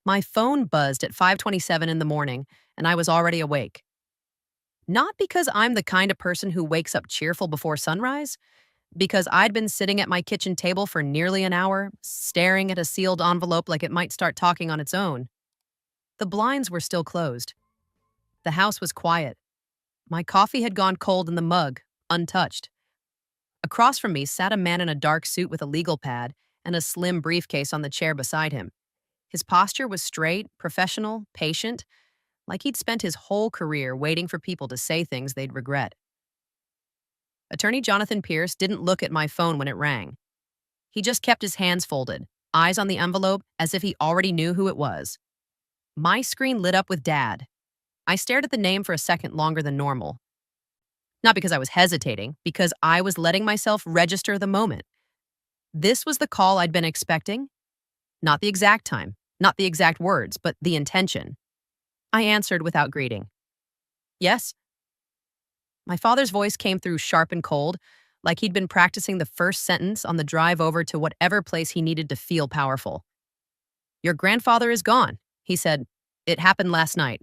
My phone buzzed at 5:27 in the morning, and I was already awake. Not because I'm the kind of person who wakes up cheerful before sunrise, because I'd been sitting at my kitchen table for nearly an hour, staring at a sealed envelope like it might start talking on its own. The blinds were still closed. The house was quiet. My coffee had gone cold in the mug, untouched. Across from me sat a man in a dark suit with a legal pad and a slim briefcase on the chair beside him. His posture was straight, professional, patient, like he'd spent his whole career waiting for people to say things they'd regret. Attorney Jonathan Pierce didn't look at my phone when it rang. He just kept his hands folded, eyes on the envelope as if he already knew who it was. My screen lit up with Dad. I stared at the name for a second longer than normal. Not because I was hesitating, because I was letting myself register the moment. This was the call I'd been expecting. Not the exact time, not the exact words, but the intention. I answered without greeting. Yes? My father's voice came through sharp and cold, like he'd been practicing the first sentence on the drive over to whatever place he needed to feel powerful. Your grandfather is gone, he said. It happened last night.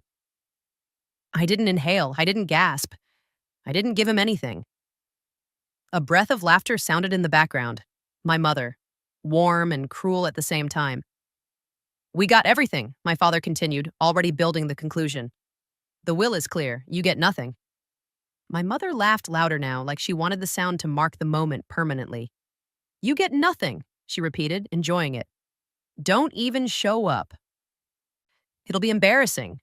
I didn't inhale. I didn't gasp. I didn't give him anything. A breath of laughter sounded in the background. My mother, warm and cruel at the same time. We got everything, my father continued, already building the conclusion. The will is clear. You get nothing. My mother laughed louder now, like she wanted the sound to mark the moment permanently. You get nothing, she repeated, enjoying it. Don't even show up. It'll be embarrassing.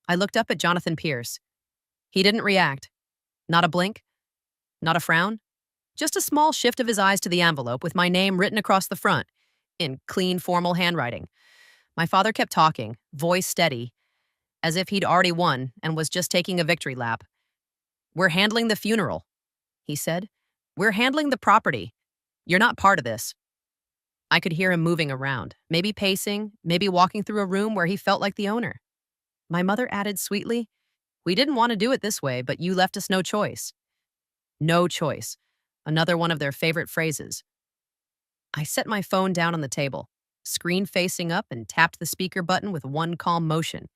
I looked up at Jonathan Pierce. He didn't react. Not a blink. Not a frown. Just a small shift of his eyes to the envelope with my name written across the front, in clean, formal handwriting. My father kept talking, voice steady, as if he'd already won and was just taking a victory lap. We're handling the funeral, he said. We're handling the property. You're not part of this. I could hear him moving around, maybe pacing, maybe walking through a room where he felt like the owner. My mother added sweetly, we didn't want to do it this way, but you left us no choice. No choice. Another one of their favorite phrases. I set my phone down on the table, screen facing up, and tapped the speaker button with one calm motion.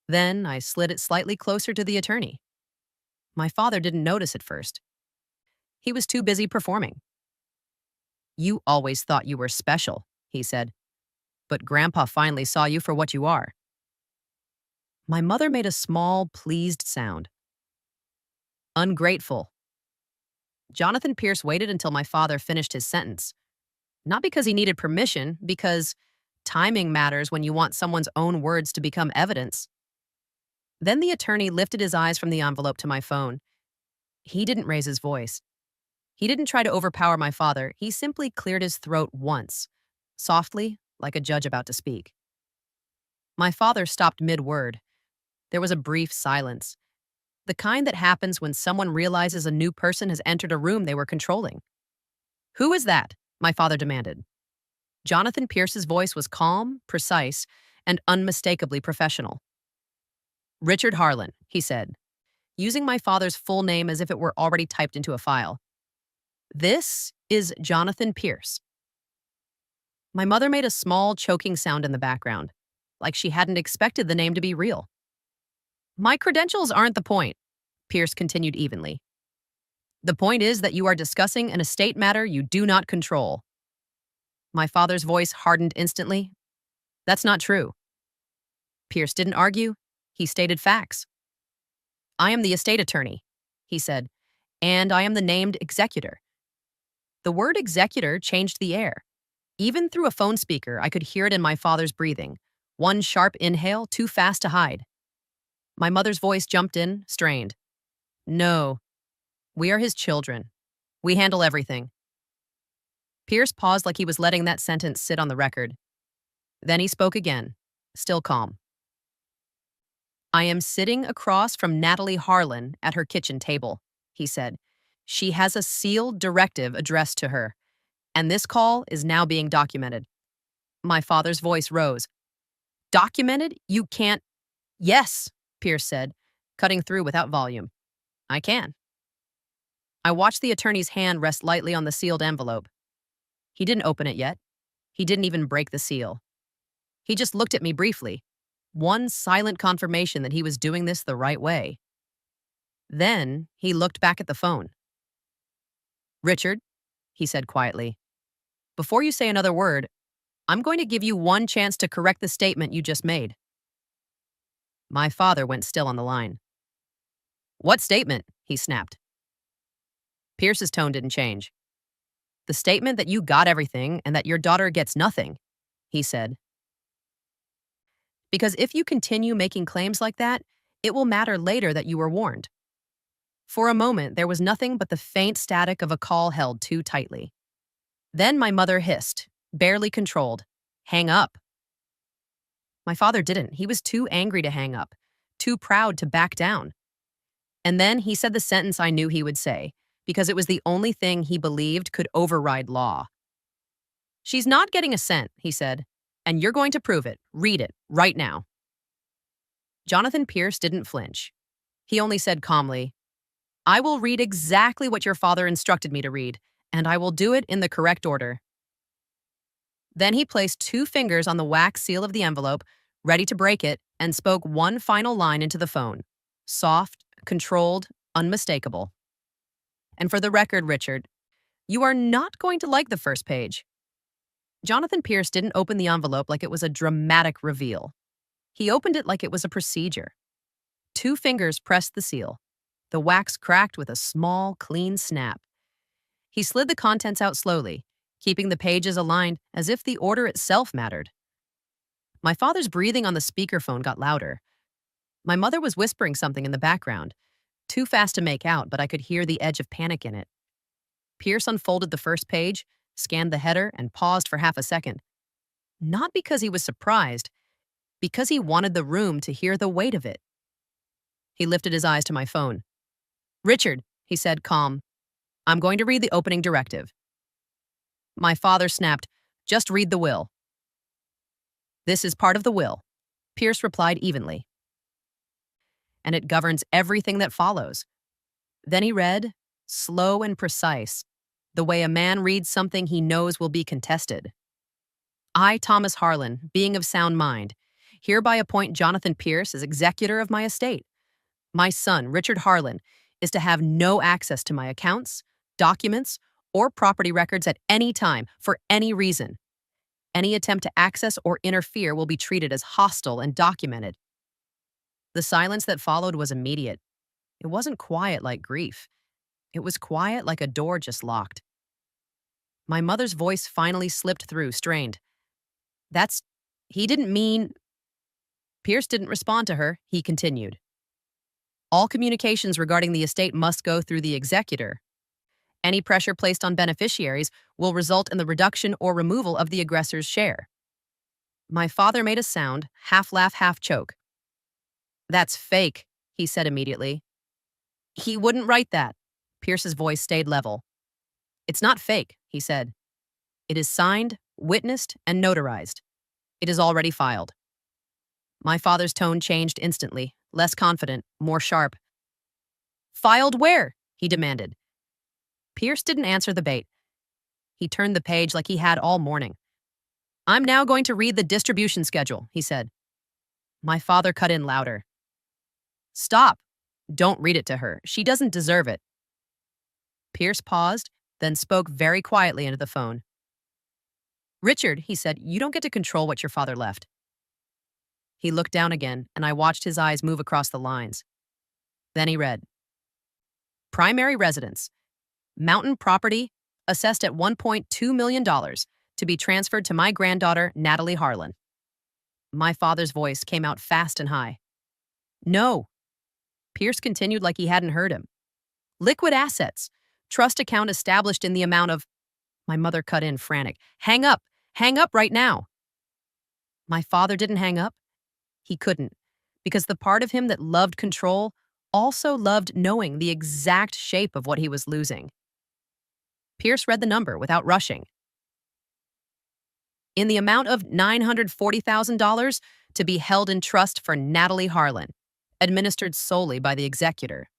Then I slid it slightly closer to the attorney. My father didn't notice at first. He was too busy performing. You always thought you were special, he said. But Grandpa finally saw you for what you are. My mother made a small, pleased sound. Ungrateful. Jonathan Pierce waited until my father finished his sentence. Not because he needed permission, because timing matters when you want someone's own words to become evidence. Then the attorney lifted his eyes from the envelope to my phone. He didn't raise his voice. He didn't try to overpower my father. He simply cleared his throat once, softly, like a judge about to speak. My father stopped mid-word. There was a brief silence. The kind that happens when someone realizes a new person has entered a room they were controlling. Who is that? My father demanded. Jonathan Pierce's voice was calm, precise, and unmistakably professional. Richard Harlan, he said, using my father's full name as if it were already typed into a file. This is Jonathan Pierce. My mother made a small, choking sound in the background, like she hadn't expected the name to be real. My credentials aren't the point, Pierce continued evenly. The point is that you are discussing an estate matter you do not control. My father's voice hardened instantly. That's not true. Pierce didn't argue. He stated facts. I am the estate attorney, he said, and I am the named executor. The word executor changed the air. Even through a phone speaker, I could hear it in my father's breathing. One sharp inhale, too fast to hide. My mother's voice jumped in, strained. No, we are his children. We handle everything. Pierce paused like he was letting that sentence sit on the record. Then he spoke again, still calm. I am sitting across from Natalie Harlan at her kitchen table, he said. She has a sealed directive addressed to her, and this call is now being documented. My father's voice rose. Documented? You can't. Yes, Pierce said, cutting through without volume. I can. I watched the attorney's hand rest lightly on the sealed envelope. He didn't open it yet. He didn't even break the seal. He just looked at me briefly, one silent confirmation that he was doing this the right way. Then he looked back at the phone. "Richard," he said quietly, "before you say another word, I'm going to give you one chance to correct the statement you just made." My father went still on the line. "What statement?" he snapped. Pierce's tone didn't change. "The statement that you got everything and that your daughter gets nothing," he said. "Because if you continue making claims like that, it will matter later that you were warned." For a moment, there was nothing but the faint static of a call held too tightly. Then my mother hissed, barely controlled, "Hang up." My father didn't. He was too angry to hang up, too proud to back down. And then he said the sentence I knew he would say, because it was the only thing he believed could override law. "She's not getting a cent," he said, "and you're going to prove it. Read it, right now." Jonathan Pierce didn't flinch. He only said calmly, "I will read exactly what your father instructed me to read, and I will do it in the correct order." Then he placed 2 fingers on the wax seal of the envelope, ready to break it, and spoke one final line into the phone. Soft, controlled, unmistakable. "And for the record, Richard, you are not going to like the first page." Jonathan Pierce didn't open the envelope like it was a dramatic reveal. He opened it like it was a procedure. 2 fingers pressed the seal. The wax cracked with a small, clean snap. He slid the contents out slowly, keeping the pages aligned as if the order itself mattered. My father's breathing on the speakerphone got louder. My mother was whispering something in the background, too fast to make out, but I could hear the edge of panic in it. Pierce unfolded the first page, scanned the header, and paused for half a second. Not because he was surprised, because he wanted the room to hear the weight of it. He lifted his eyes to my phone. "Richard," he said, calm, "I'm going to read the opening directive." My father snapped, "Just read the will." "This is part of the will," Pierce replied evenly. "And it governs everything that follows." Then he read, slow and precise, the way a man reads something he knows will be contested. "I, Thomas Harlan, being of sound mind, hereby appoint Jonathan Pierce as executor of my estate. My son, Richard Harlan, is to have no access to my accounts, documents, or property records at any time, for any reason. Any attempt to access or interfere will be treated as hostile and documented." The silence that followed was immediate. It wasn't quiet like grief. It was quiet like a door just locked. My mother's voice finally slipped through, strained. He didn't mean..." Pierce didn't respond to her. He continued. "All communications regarding the estate must go through the executor. Any pressure placed on beneficiaries will result in the reduction or removal of the aggressor's share." My father made a sound, half laugh, half choke. "That's fake," he said immediately. "He wouldn't write that." Pierce's voice stayed level. "It's not fake," he said. "It is signed, witnessed, and notarized. It is already filed." My father's tone changed instantly, less confident, more sharp. "Filed where?" he demanded. Pierce didn't answer the bait. He turned the page like he had all morning. "I'm now going to read the distribution schedule," he said. My father cut in louder. "Stop. Don't read it to her. She doesn't deserve it." Pierce paused, then spoke very quietly into the phone. "Richard," he said, "you don't get to control what your father left." He looked down again, and I watched his eyes move across the lines. Then he read, "Primary residence. Mountain property assessed at $1.2 million to be transferred to my granddaughter, Natalie Harlan." My father's voice came out fast and high. "No." Pierce continued like he hadn't heard him. "Liquid assets. Trust account established in the amount of..." My mother cut in, frantic. "Hang up. Hang up right now." My father didn't hang up. He couldn't, because the part of him that loved control also loved knowing the exact shape of what he was losing. Pierce read the number without rushing. "In the amount of $940,000 to be held in trust for Natalie Harlan, administered solely by the executor."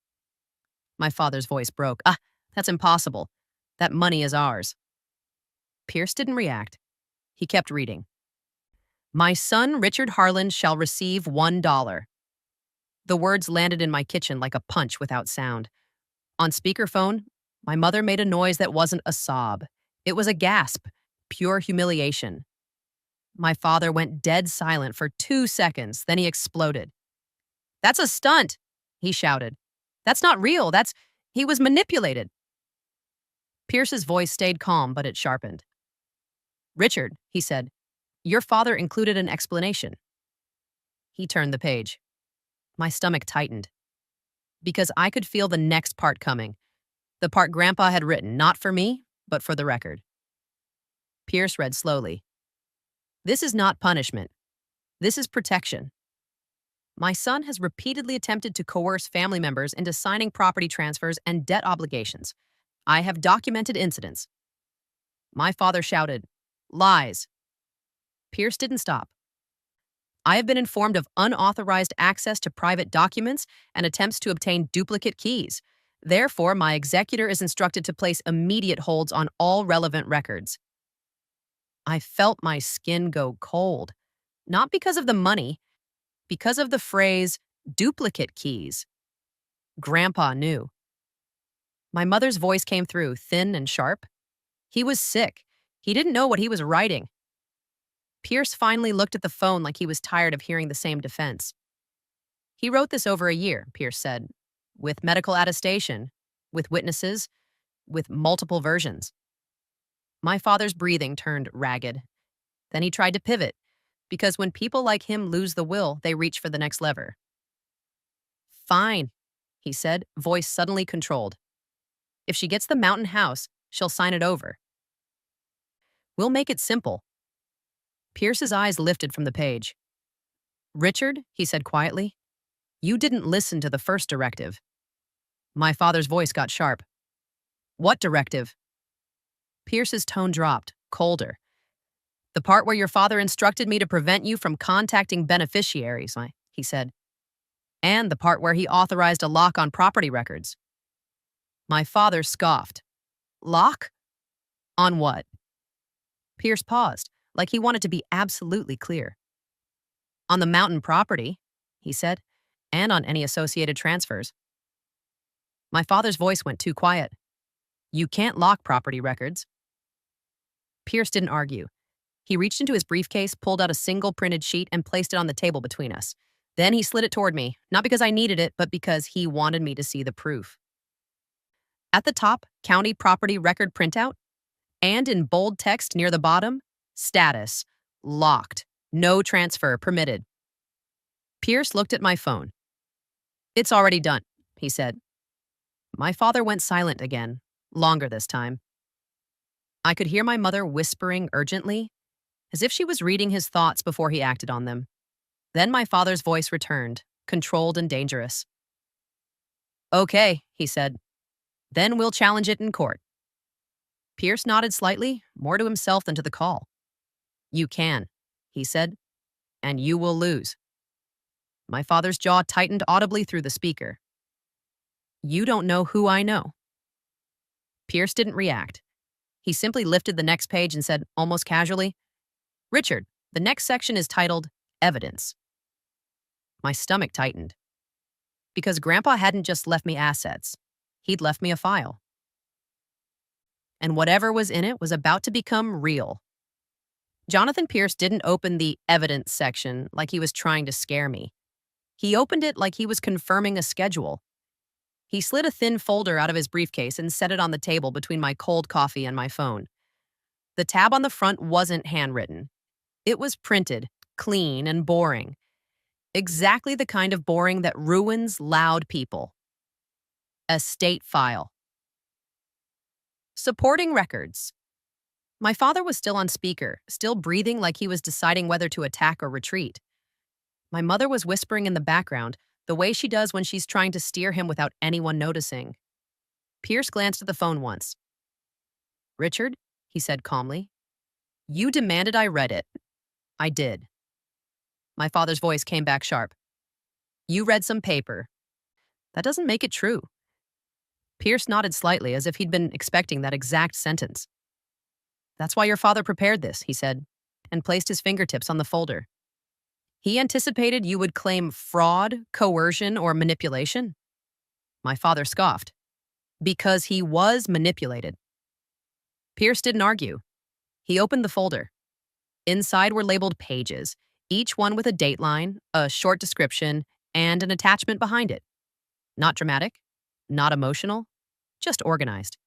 My father's voice broke. That's impossible. That money is ours." Pierce didn't react. He kept reading. My son, Richard Harland, shall receive $1. The words landed in my kitchen like a punch without sound. On speakerphone, my mother made a noise that wasn't a sob. It was a gasp, pure humiliation. My father went dead silent for 2 seconds, then he exploded. That's a stunt, he shouted. That's not real. He was manipulated. Pierce's voice stayed calm, but it sharpened. Richard, he said, your father included an explanation. He turned the page. My stomach tightened. Because I could feel the next part coming. The part Grandpa had written, not for me, but for the record. Pierce read slowly. This is not punishment. This is protection. My son has repeatedly attempted to coerce family members into signing property transfers and debt obligations. I have documented incidents. My father shouted, lies. Pierce didn't stop. I have been informed of unauthorized access to private documents and attempts to obtain duplicate keys. Therefore, my executor is instructed to place immediate holds on all relevant records. I felt my skin go cold, not because of the money, because of the phrase, duplicate keys. Grandpa knew. My mother's voice came through, thin and sharp. He was sick. He didn't know what he was writing. Pierce finally looked at the phone like he was tired of hearing the same defense. He wrote this over a year, Pierce said, with medical attestation, with witnesses, with multiple versions. My father's breathing turned ragged. Then he tried to pivot, because when people like him lose the will, they reach for the next lever. Fine, he said, voice suddenly controlled. If she gets the mountain house, she'll sign it over. We'll make it simple. Pierce's eyes lifted from the page. Richard, he said quietly, you didn't listen to the first directive. My father's voice got sharp. What directive? Pierce's tone dropped, colder. The part where your father instructed me to prevent you from contacting beneficiaries, he said. And the part where he authorized a lock on property records. My father scoffed. Lock? On what? Pierce paused, like he wanted to be absolutely clear. On the mountain property, he said, and on any associated transfers. My father's voice went too quiet. You can't lock property records. Pierce didn't argue. He reached into his briefcase, pulled out a single printed sheet, and placed it on the table between us. Then he slid it toward me, not because I needed it, but because he wanted me to see the proof. At the top, county property record printout, and in bold text near the bottom, status, locked, no transfer permitted. Pierce looked at my phone. It's already done, he said. My father went silent again, longer this time. I could hear my mother whispering urgently, as if she was reading his thoughts before he acted on them. Then my father's voice returned, controlled and dangerous. Okay, he said. Then we'll challenge it in court. Pierce nodded slightly, more to himself than to the call. You can, he said, and you will lose. My father's jaw tightened audibly through the speaker. You don't know who I know. Pierce didn't react. He simply lifted the next page and said, almost casually, Richard, the next section is titled Evidence. My stomach tightened. Because Grandpa hadn't just left me assets. He'd left me a file. And whatever was in it was about to become real. Jonathan Pierce didn't open the evidence section like he was trying to scare me. He opened it like he was confirming a schedule. He slid a thin folder out of his briefcase and set it on the table between my cold coffee and my phone. The tab on the front wasn't handwritten. It was printed, clean and boring. Exactly the kind of boring that ruins loud people. A state file. Supporting records. My father was still on speaker, still breathing like he was deciding whether to attack or retreat. My mother was whispering in the background, the way she does when she's trying to steer him without anyone noticing. Pierce glanced at the phone once. Richard, he said calmly, you demanded I read it. I did. My father's voice came back sharp. You read some paper. That doesn't make it true. Pierce nodded slightly as if he'd been expecting that exact sentence. That's why your father prepared this, he said, and placed his fingertips on the folder. He anticipated you would claim fraud, coercion, or manipulation. My father scoffed. Because he was manipulated. Pierce didn't argue. He opened the folder. Inside were labeled pages, each one with a dateline, a short description, and an attachment behind it. Not dramatic, not emotional, just organized.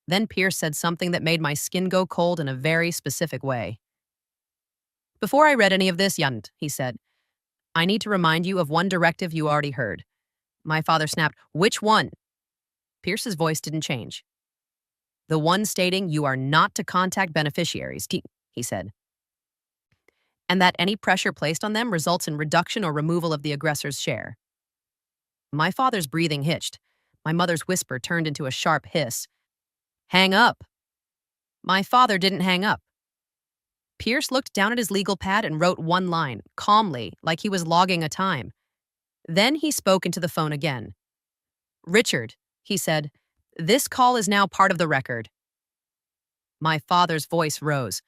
Then Pierce said something that made my skin go cold in a very specific way. Before I read any of this, Yant, he said, I need to remind you of one directive you already heard. My father snapped, Which one? Pierce's voice didn't change. The one stating you are not to contact beneficiaries, he said, and that any pressure placed on them results in reduction or removal of the aggressor's share. My father's breathing hitched. My mother's whisper turned into a sharp hiss. Hang up. My father didn't hang up. Pierce looked down at his legal pad and wrote one line, calmly, like he was logging a time. Then he spoke into the phone again. Richard, he said, this call is now part of the record. My father's voice rose.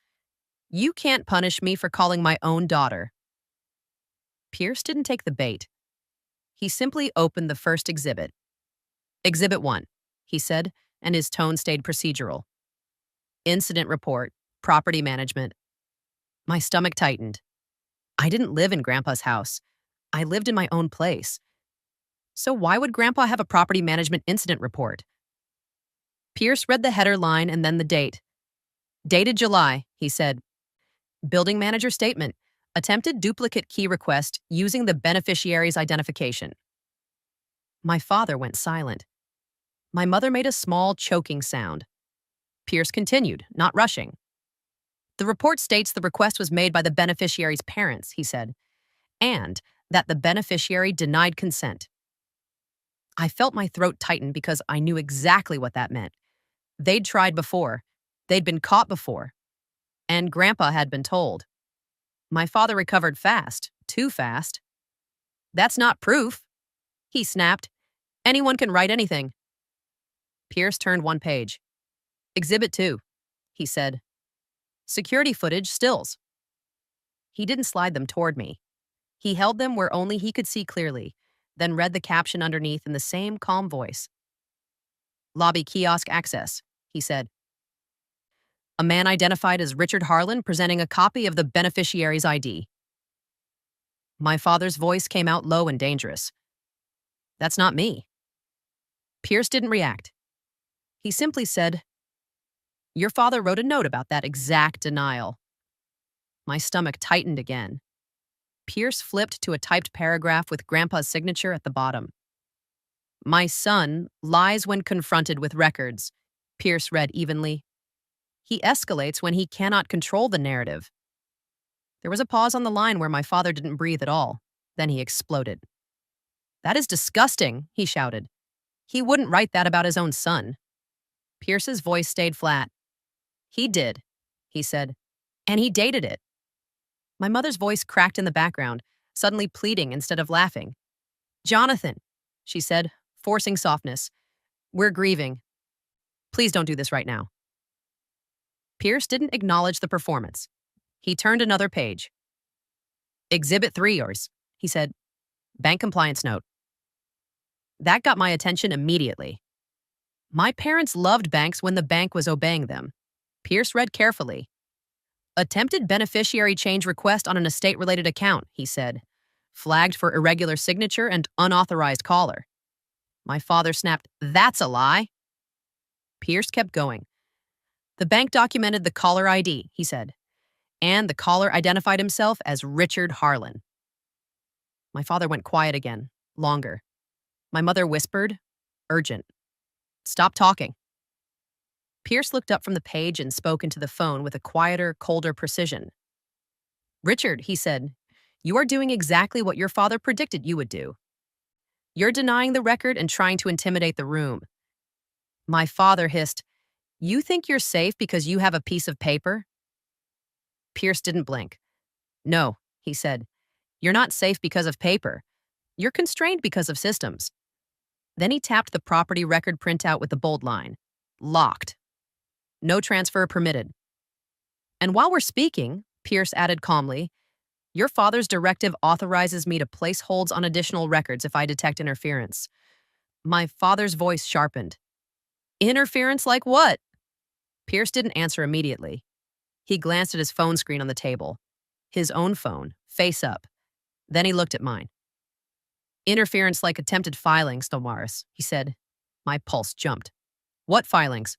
You can't punish me for calling my own daughter. Pierce didn't take the bait. He simply opened the first exhibit. Exhibit 1, he said, and his tone stayed procedural. Incident report, property management. My stomach tightened. I didn't live in Grandpa's house. I lived in my own place. So why would Grandpa have a property management incident report? Pierce read the header line and then the date. Dated July, he said. Building manager statement. Attempted duplicate key request using the beneficiary's identification. My father went silent. My mother made a small choking sound. Pierce continued, not rushing. The report states the request was made by the beneficiary's parents, he said, and that the beneficiary denied consent. I felt my throat tighten because I knew exactly what that meant. They'd tried before. They'd been caught before. And Grandpa had been told. My father recovered fast, too fast. That's not proof, he snapped. Anyone can write anything. Pierce turned one page. Exhibit 2, he said. Security footage stills. He didn't slide them toward me. He held them where only he could see clearly, then read the caption underneath in the same calm voice. Lobby kiosk access, he said. A man identified as Richard Harlan presenting a copy of the beneficiary's ID. My father's voice came out low and dangerous. That's not me. Pierce didn't react. He simply said, Your father wrote a note about that exact denial. My stomach tightened again. Pierce flipped to a typed paragraph with Grandpa's signature at the bottom. My son lies when confronted with records, Pierce read evenly. He escalates when he cannot control the narrative. There was a pause on the line where my father didn't breathe at all. Then he exploded. That is disgusting, he shouted. He wouldn't write that about his own son. Pierce's voice stayed flat. He did, he said, and he dated it. My mother's voice cracked in the background, suddenly pleading instead of laughing. Jonathan, she said, forcing softness. We're grieving. Please don't do this right now. Pierce didn't acknowledge the performance. He turned another page. Exhibit 3 yours, he said. Bank compliance note. That got my attention immediately. My parents loved banks when the bank was obeying them. Pierce read carefully. Attempted beneficiary change request on an estate-related account, he said. Flagged for irregular signature and unauthorized caller. My father snapped, That's a lie. Pierce kept going. The bank documented the caller ID, he said, and the caller identified himself as Richard Harlan. My father went quiet again, longer. My mother whispered, urgent. Stop talking. Pierce looked up from the page and spoke into the phone with a quieter, colder precision. Richard, he said, you are doing exactly what your father predicted you would do. You're denying the record and trying to intimidate the room. My father hissed, You think you're safe because you have a piece of paper? Pierce didn't blink. No, he said. You're not safe because of paper. You're constrained because of systems. Then he tapped the property record printout with the bold line. Locked. No transfer permitted. And while we're speaking, Pierce added calmly, "Your father's directive authorizes me to place holds on additional records if I detect interference." My father's voice sharpened. Interference like what? Pierce didn't answer immediately. He glanced at his phone screen on the table. His own phone, face up. Then he looked at mine. Interference like attempted filings, Tomaris, he said. My pulse jumped. What filings?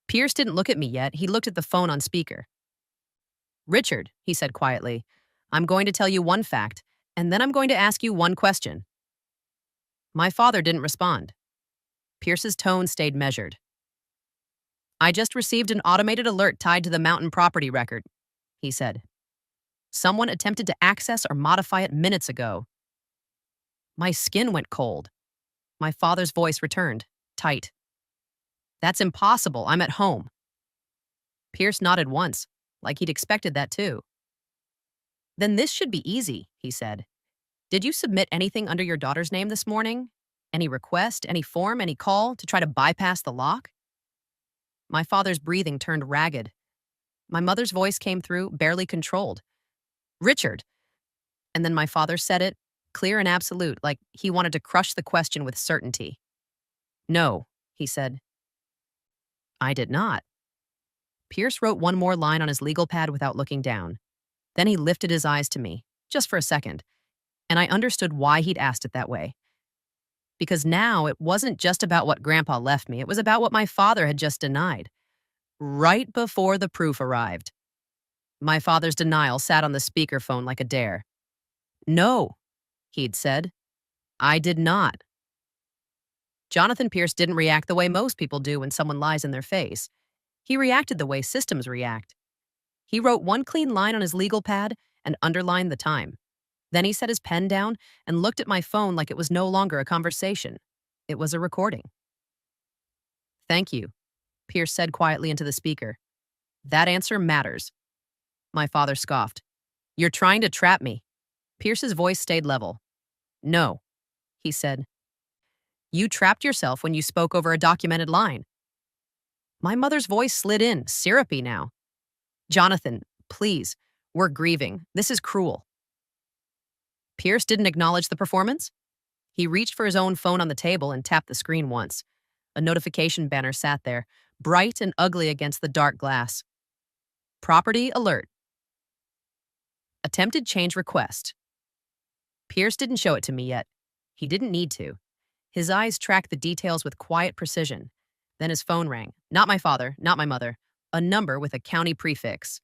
Pierce didn't look at me yet. He looked at the phone on speaker. Richard, he said quietly, I'm going to tell you one fact, and then I'm going to ask you one question. My father didn't respond. Pierce's tone stayed measured. I just received an automated alert tied to the mountain property record, he said. Someone attempted to access or modify it minutes ago. My skin went cold. My father's voice returned, tight. That's impossible. I'm at home. Pierce nodded once, like he'd expected that too. Then this should be easy, he said. Did you submit anything under your daughter's name this morning? Any request, any form, any call to try to bypass the lock? My father's breathing turned ragged. My mother's voice came through, barely controlled. Richard. And then my father said it, clear and absolute, like he wanted to crush the question with certainty. No, he said. I did not. Pierce wrote one more line on his legal pad without looking down. Then he lifted his eyes to me, just for a second, and I understood why he'd asked it that way. Because now it wasn't just about what Grandpa left me, it was about what my father had just denied. Right before the proof arrived. My father's denial sat on the speakerphone like a dare. No, he'd said. I did not. Jonathan Pierce didn't react the way most people do when someone lies in their face. He reacted the way systems react. He wrote one clean line on his legal pad and underlined the time. Then he set his pen down and looked at my phone like it was no longer a conversation. It was a recording. Thank you, Pierce said quietly into the speaker. That answer matters. My father scoffed. You're trying to trap me. Pierce's voice stayed level. No, he said. You trapped yourself when you spoke over a documented line. My mother's voice slid in, syrupy now. Jonathan, please, we're grieving. This is cruel. Pierce didn't acknowledge the performance. He reached for his own phone on the table and tapped the screen once. A notification banner sat there, bright and ugly against the dark glass. Property alert. Attempted change request. Pierce didn't show it to me yet. He didn't need to. His eyes tracked the details with quiet precision. Then his phone rang. Not my father, not my mother. A number with a county prefix.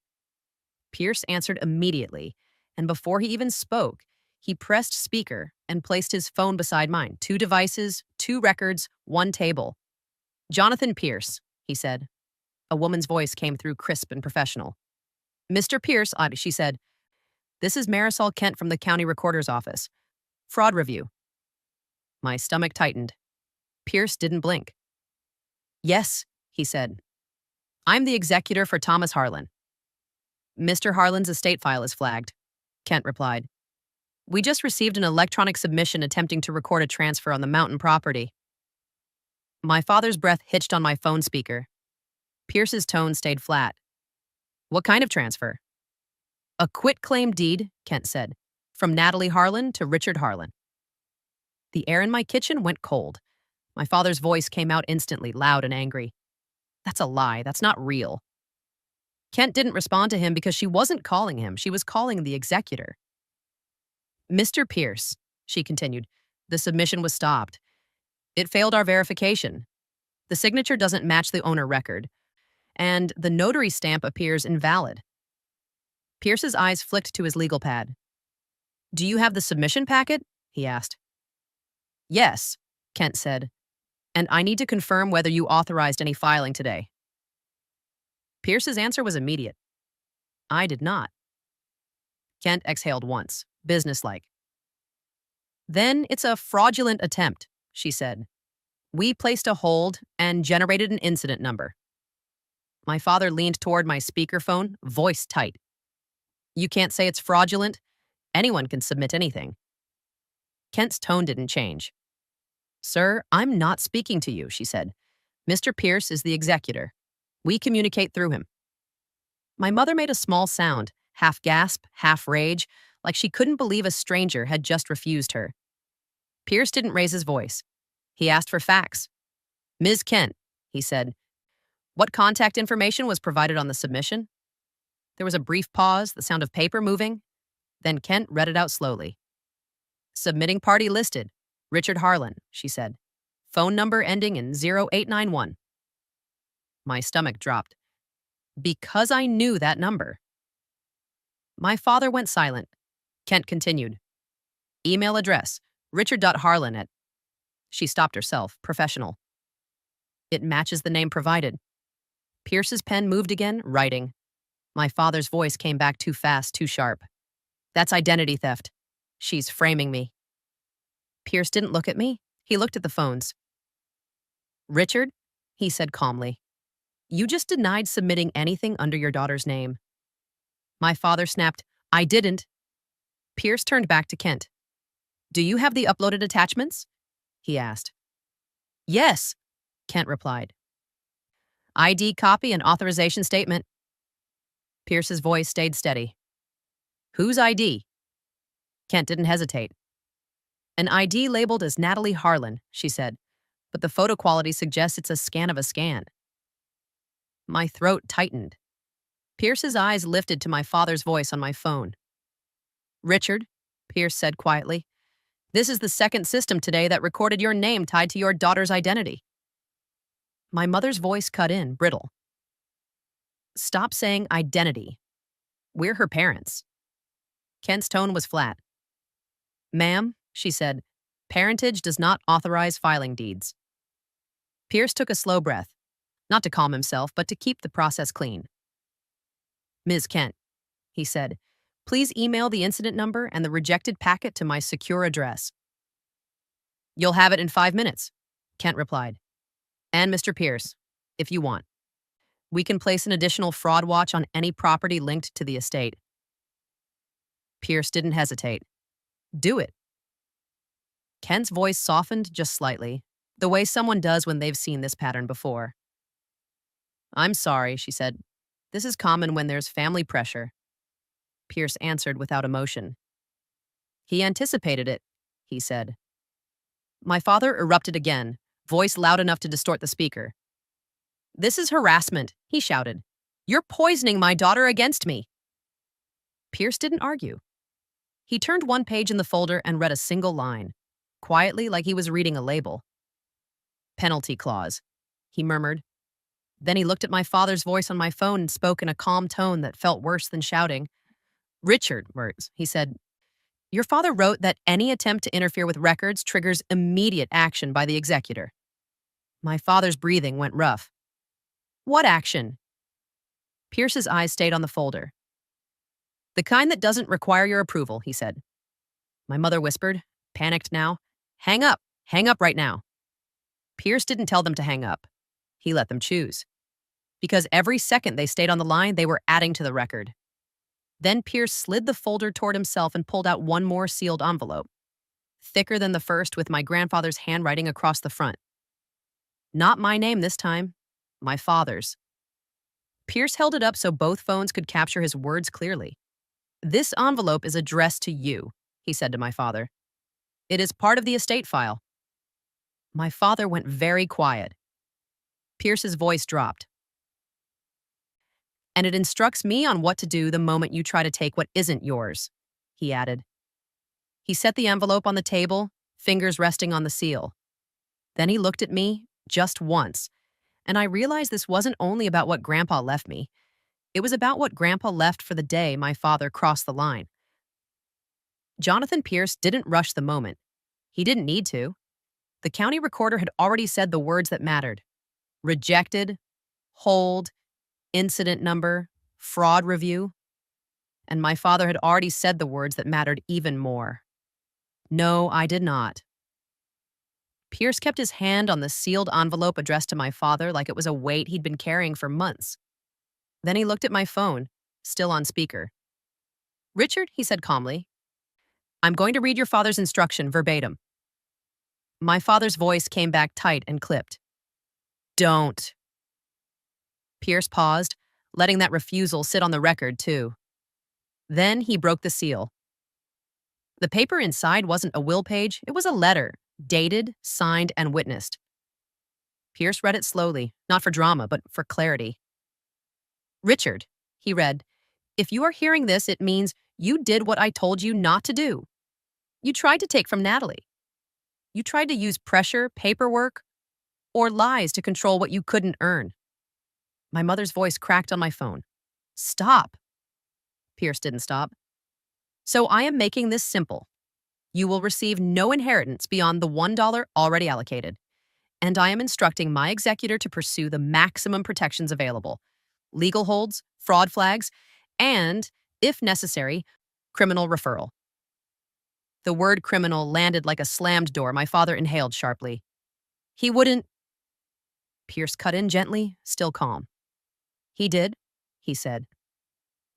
Pierce answered immediately, and before he even spoke, he pressed speaker and placed his phone beside mine. 2 devices, 2 records, 1 table. Jonathan Pierce, he said. A woman's voice came through crisp and professional. Mr. Pierce, she said. This is Marisol Kent from the county recorder's office. Fraud review. My stomach tightened. Pierce didn't blink. Yes, he said. I'm the executor for Thomas Harlan. Mr. Harlan's estate file is flagged, Kent replied. We just received an electronic submission attempting to record a transfer on the mountain property. My father's breath hitched on my phone speaker. Pierce's tone stayed flat. What kind of transfer? A quitclaim deed, Kent said, from Natalie Harlan to Richard Harlan. The air in my kitchen went cold. My father's voice came out instantly, loud and angry. That's a lie. That's not real. Kent didn't respond to him because she wasn't calling him. She was calling the executor. Mr. Pierce, she continued, the submission was stopped. It failed our verification. The signature doesn't match the owner record, and the notary stamp appears invalid. Pierce's eyes flicked to his legal pad. Do you have the submission packet? He asked. Yes, Kent said, and I need to confirm whether you authorized any filing today. Pierce's answer was immediate. I did not. Kent exhaled once, businesslike. Then it's a fraudulent attempt, she said. We placed a hold and generated an incident number. My father leaned toward my speakerphone, voice tight. You can't say it's fraudulent. Anyone can submit anything. Kent's tone didn't change. Sir, I'm not speaking to you, she said. Mr. Pierce is the executor. We communicate through him. My mother made a small sound, half gasp, half rage, like she couldn't believe a stranger had just refused her. Pierce didn't raise his voice. He asked for facts. Ms. Kent, he said, what contact information was provided on the submission? There was a brief pause, the sound of paper moving. Then Kent read it out slowly. Submitting party listed, Richard Harlan, she said. Phone number ending in 0891. My stomach dropped. Because I knew that number. My father went silent. Kent continued. Email address, richard.harlan at... She stopped herself, professional. It matches the name provided. Pierce's pen moved again, writing. My father's voice came back too fast, too sharp. That's identity theft. She's framing me. Pierce didn't look at me. He looked at the phones. Richard, he said calmly, you just denied submitting anything under your daughter's name. My father snapped, I didn't. Pierce turned back to Kent. Do you have the uploaded attachments? He asked. Yes, Kent replied. ID copy and authorization statement. Pierce's voice stayed steady. Whose ID? Kent didn't hesitate. An ID labeled as Natalie Harlan, she said, but the photo quality suggests it's a scan of a scan. My throat tightened. Pierce's eyes lifted to my father's voice on my phone. Richard, Pierce said quietly, this is the second system today that recorded your name tied to your daughter's identity. My mother's voice cut in, brittle. Stop saying identity. We're her parents. Kent's tone was flat. Ma'am, she said, parentage does not authorize filing deeds. Pierce took a slow breath, not to calm himself, but to keep the process clean. Ms. Kent, he said, please email the incident number and the rejected packet to my secure address. You'll have it in 5 minutes, Kent replied. And Mr. Pierce, if you want. We can place an additional fraud watch on any property linked to the estate. Pierce didn't hesitate. Do it. Kent's voice softened just slightly, the way someone does when they've seen this pattern before. I'm sorry, she said. This is common when there's family pressure. Pierce answered without emotion. He anticipated it, he said. My father erupted again, voice loud enough to distort the speaker. This is harassment, he shouted. You're poisoning my daughter against me. Pierce didn't argue. He turned one page in the folder and read a single line, quietly like he was reading a label. Penalty clause, he murmured. Then he looked at my father's voice on my phone and spoke in a calm tone that felt worse than shouting. Richard, he said, your father wrote that any attempt to interfere with records triggers immediate action by the executor. My father's breathing went rough. What action? Pierce's eyes stayed on the folder. The kind that doesn't require your approval, he said. My mother whispered, panicked now. Hang up right now. Pierce didn't tell them to hang up. He let them choose. Because every second they stayed on the line, they were adding to the record. Then Pierce slid the folder toward himself and pulled out one more sealed envelope, thicker than the first with my grandfather's handwriting across the front. Not my name this time, my father's. Pierce held it up so both phones could capture his words clearly. This envelope is addressed to you, he said to my father. It is part of the estate file. My father went very quiet. Pierce's voice dropped. And it instructs me on what to do the moment you try to take what isn't yours, he added. He set the envelope on the table, fingers resting on the seal. Then he looked at me, just once, and I realized this wasn't only about what Grandpa left me. It was about what Grandpa left for the day my father crossed the line. Jonathan Pierce didn't rush the moment. He didn't need to. The county recorder had already said the words that mattered. Rejected, hold, incident number, fraud review. And my father had already said the words that mattered even more. No, I did not. Pierce kept his hand on the sealed envelope addressed to my father like it was a weight he'd been carrying for months. Then he looked at my phone, still on speaker. Richard, he said calmly, I'm going to read your father's instruction verbatim. My father's voice came back tight and clipped. Don't. Pierce paused, letting that refusal sit on the record, too. Then he broke the seal. The paper inside wasn't a will page, it was a letter, dated, signed, and witnessed. Pierce read it slowly, not for drama, but for clarity. Richard, he read, if you are hearing this, it means you did what I told you not to do. You tried to take from Natalie. You tried to use pressure, paperwork, or lies to control what you couldn't earn. My mother's voice cracked on my phone. Stop. Pierce didn't stop. So I am making this simple. You will receive no inheritance beyond the $1 already allocated. And I am instructing my executor to pursue the maximum protections available. Legal holds, fraud flags, and, if necessary, criminal referral. The word criminal landed like a slammed door. My father inhaled sharply. He wouldn't. Pierce cut in gently, still calm. He did, he said.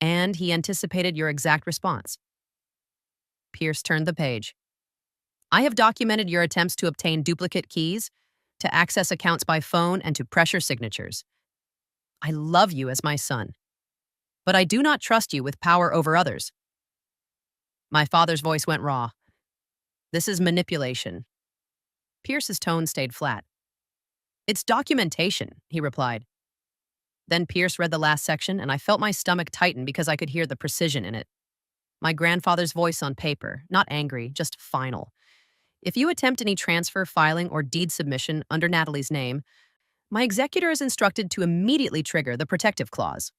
And he anticipated your exact response. Pierce turned the page. I have documented your attempts to obtain duplicate keys, to access accounts by phone, and to pressure signatures. I love you as my son, but I do not trust you with power over others. My father's voice went raw. This is manipulation. Pierce's tone stayed flat. It's documentation, he replied. Then Pierce read the last section, and I felt my stomach tighten because I could hear the precision in it. My grandfather's voice on paper, not angry, just final. If you attempt any transfer, filing, or deed submission under Natalie's name, my executor is instructed to immediately trigger the protective clause.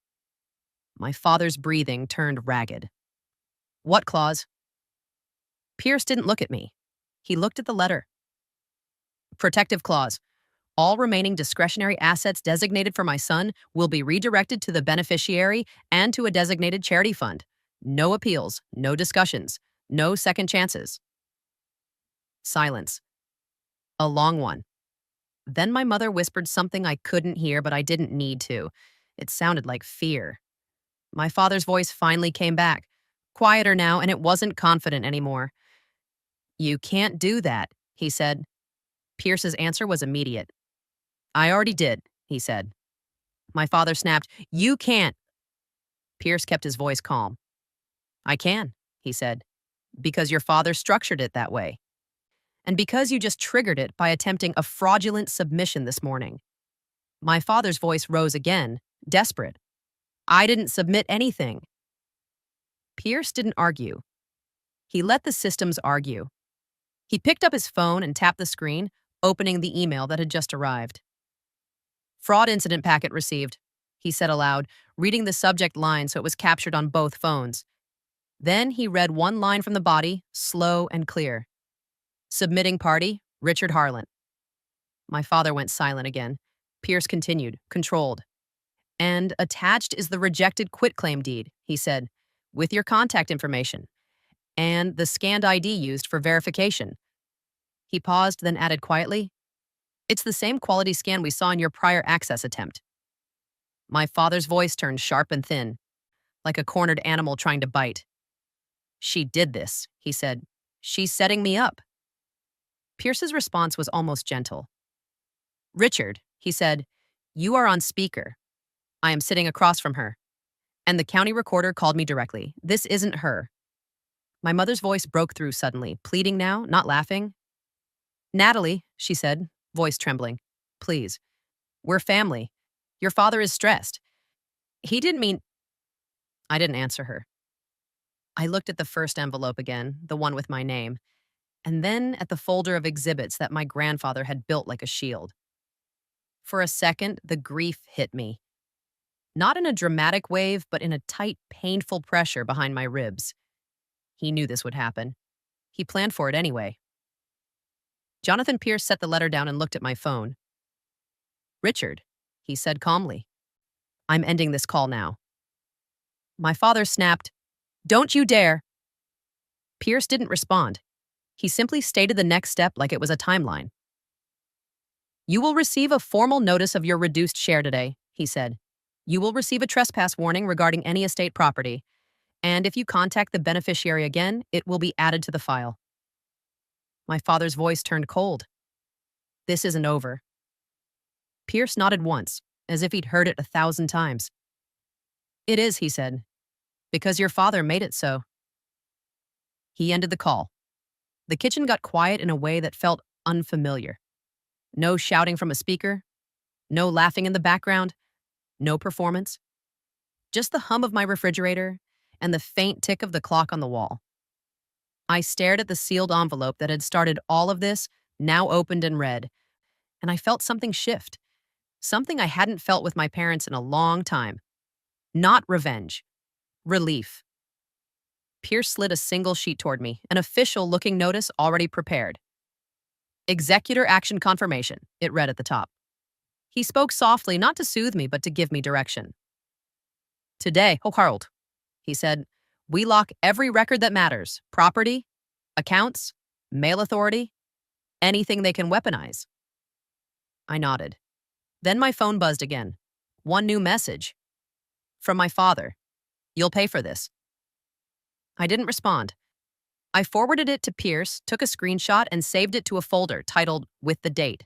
My father's breathing turned ragged. What clause? Pierce didn't look at me. He looked at the letter. Protective clause. All remaining discretionary assets designated for my son will be redirected to the beneficiary and to a designated charity fund. No appeals, no discussions, no second chances. Silence. A long one. Then my mother whispered something I couldn't hear, but I didn't need to. It sounded like fear. My father's voice finally came back, quieter now, and it wasn't confident anymore. You can't do that, he said. Pierce's answer was immediate. I already did, he said. My father snapped, You can't. Pierce kept his voice calm. I can, he said, because your father structured it that way. And because you just triggered it by attempting a fraudulent submission this morning. My father's voice rose again, desperate. I didn't submit anything. Pierce didn't argue. He let the systems argue. He picked up his phone and tapped the screen, opening the email that had just arrived. Fraud incident packet received, he said aloud, reading the subject line so it was captured on both phones. Then he read one line from the body, slow and clear. Submitting party, Richard Harlan. My father went silent again. Pierce continued, controlled. And attached is the rejected quitclaim deed, he said, with your contact information, and the scanned ID used for verification. He paused, then added quietly, It's the same quality scan we saw in your prior access attempt. My father's voice turned sharp and thin, like a cornered animal trying to bite. She did this, he said. She's setting me up. Pierce's response was almost gentle. Richard, he said, you are on speaker. I am sitting across from her. And the county recorder called me directly. This isn't her. My mother's voice broke through suddenly, pleading now, not laughing. Natalie, she said, voice trembling, please. We're family. Your father is stressed. He didn't mean... I didn't answer her. I looked at the first envelope again, the one with my name, and then at the folder of exhibits that my grandfather had built like a shield. For a second, the grief hit me. Not in a dramatic wave, but in a tight, painful pressure behind my ribs. He knew this would happen. He planned for it anyway. Jonathan Pierce set the letter down and looked at my phone. Richard, he said calmly, I'm ending this call now. My father snapped, Don't you dare. Pierce didn't respond. He simply stated the next step like it was a timeline. You will receive a formal notice of your reduced share today, he said. You will receive a trespass warning regarding any estate property, and if you contact the beneficiary again, it will be added to the file. My father's voice turned cold. This isn't over. Pierce nodded once, as if he'd heard it 1,000 times. It is, he said, because your father made it so. He ended the call. The kitchen got quiet in a way that felt unfamiliar. No shouting from a speaker, no laughing in the background, no performance. Just the hum of my refrigerator and the faint tick of the clock on the wall. I stared at the sealed envelope that had started all of this, now opened and read, and I felt something shift. Something I hadn't felt with my parents in a long time. Not revenge, relief. Pierce slid a single sheet toward me, an official-looking notice already prepared. Executor action confirmation, it read at the top. He spoke softly, not to soothe me, but to give me direction. Today, Harold, he said, we lock every record that matters. Property, accounts, mail authority, anything they can weaponize. I nodded. Then my phone buzzed again. One new message. From my father. You'll pay for this. I didn't respond. I forwarded it to Pierce, took a screenshot, and saved it to a folder titled With the Date.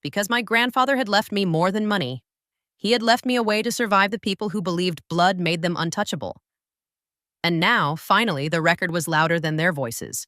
Because my grandfather had left me more than money, he had left me a way to survive the people who believed blood made them untouchable. And now, finally, the record was louder than their voices.